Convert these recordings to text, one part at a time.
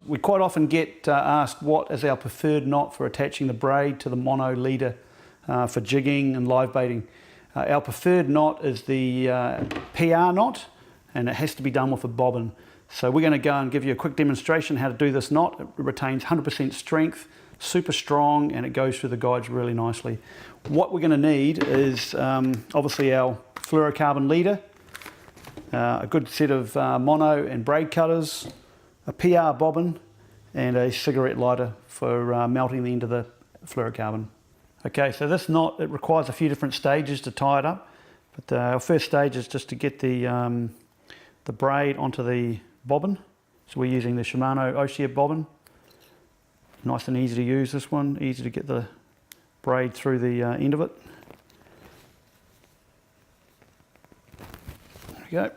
We quite often get asked what is our preferred knot for attaching the braid to the mono leader for jigging and live baiting. Our preferred knot is the PR knot, and it has to be done with a bobbin. So we're going to go and give you a quick demonstration how to do this knot. It retains 100% strength, super strong, and it goes through the guides really nicely. What we're going to need is obviously our fluorocarbon leader, a good set of mono and braid cutters, a PR bobbin, and a cigarette lighter for melting the end of the fluorocarbon. Okay, so this knot, it requires a few different stages to tie it up, but our first stage is just to get the braid onto the bobbin. So we're using the Shimano Oshia bobbin. Nice and easy to use, this one, easy to get the braid through the end of it. There we go.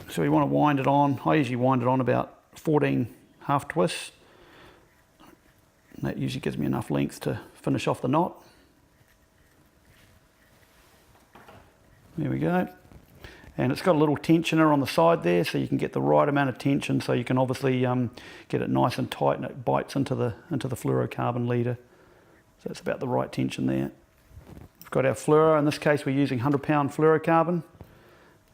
So we want to wind it on. I usually wind it on about 14 half twists. And that usually gives me enough length to finish off the knot. There we go. And it's got a little tensioner on the side there, so you can get the right amount of tension, so you can obviously get it nice and tight, and it bites into the fluorocarbon leader. So that's about the right tension there. We've got our fluoro. In this case we're using 100-pound fluorocarbon.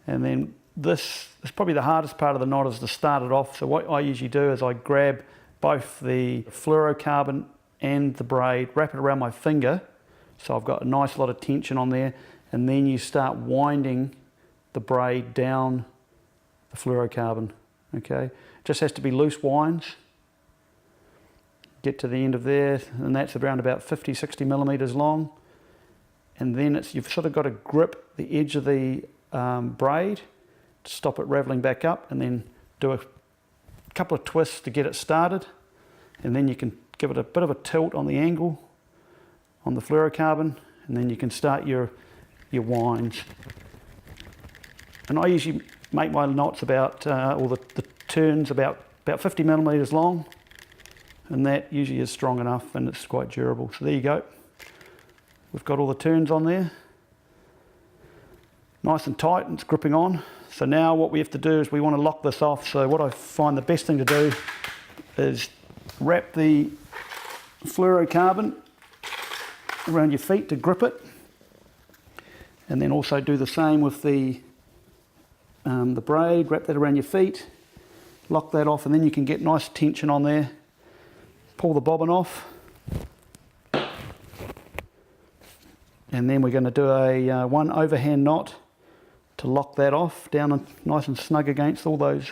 And then this is probably the hardest part of the knot, is to start it off. So what I usually do is I grab both the fluorocarbon and the braid, wrap it around my finger, so I've got a nice lot of tension on there, and then you start winding the braid down the fluorocarbon. Okay, it just has to be loose winds. Get to the end of there, and that's around about 50-60 millimeters long, and then you've sort of got to grip the edge of the braid to stop it raveling back up, and then do a couple of twists to get it started, and then you can give it a bit of a tilt on the angle on the fluorocarbon, and then you can start your winds. And I usually make my knots about, or the turns about 50 millimeters long, and that usually is strong enough and it's quite durable. So there you go. We've got all the turns on there. Nice and tight, and it's gripping on. So now what we have to do is we want to lock this off. So what I find the best thing to do is wrap the fluorocarbon around your feet to grip it, and then also do the same with the braid. Wrap that around your feet, lock that off, and then you can get nice tension on there. Pull the bobbin off, and then we're going to do a one overhand knot to lock that off down and nice and snug against all those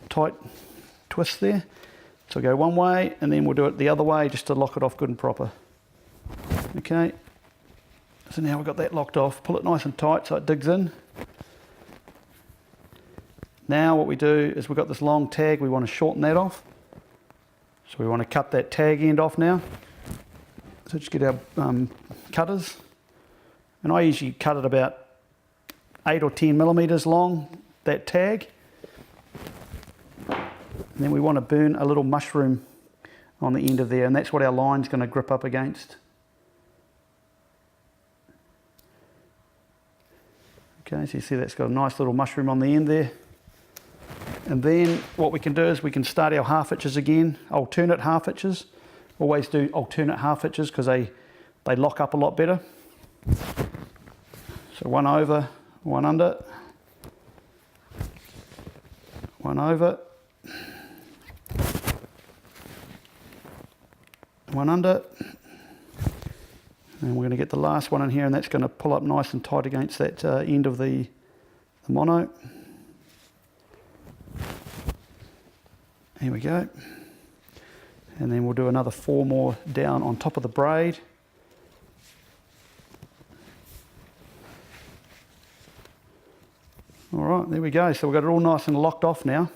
tight twists there. So go one way, and then we'll do it the other way just to lock it off good and proper. Okay, so now we've got that locked off. Pull it nice and tight so it digs in. Now what we do is we've got this long tag, we want to shorten that off. So we want to cut that tag end off now. So just get our cutters, and I usually cut it about 8 or 10 millimeters long, that tag. And then we want to burn a little mushroom on the end of there, and that's what our line's going to grip up against. Okay, so you see that's got a nice little mushroom on the end there. And then what we can do is we can start our half hitches again, alternate half hitches. Always do alternate half hitches because they lock up a lot better. So one over, one under, one over, one under, and we're going to get the last one in here, and that's going to pull up nice and tight against that end of the mono. Here we go. And then we'll do another 4 more down on top of the braid. All right, there we go. So we've got it all nice and locked off now.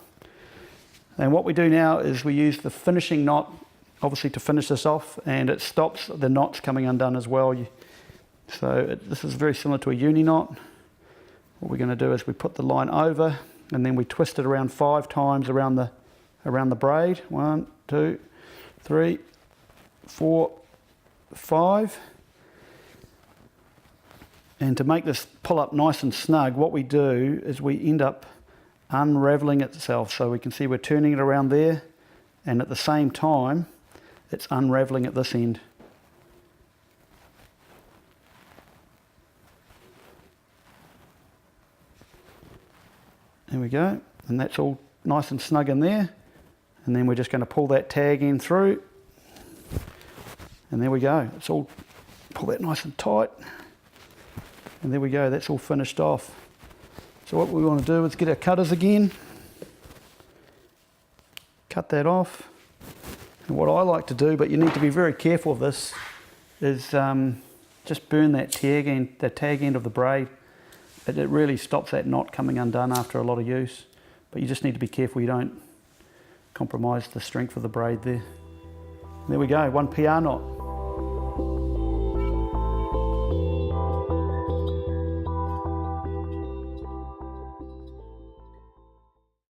And what we do now is we use the finishing knot, obviously, to finish this off, and it stops the knots coming undone as well. So this is very similar to a uni knot. What we're going to do is we put the line over, and then we twist it around 5 times around the braid. 1, 2, 3, 4, 5. And to make this pull up nice and snug, what we do is we end up unraveling itself. So we can see we're turning it around there, and at the same time it's unravelling at this end. There we go, and that's all nice and snug in there. And then we're just going to pull that tag end through, and there we go. It's all, pull that nice and tight, and there we go, that's all finished off. So what we want to do is get our cutters again, cut that off. And what I like to do, but you need to be very careful of this, is just burn that tag end, the tag end of the braid. It really stops that knot coming undone after a lot of use. But you just need to be careful you don't compromise the strength of the braid there. There we go, one PR knot.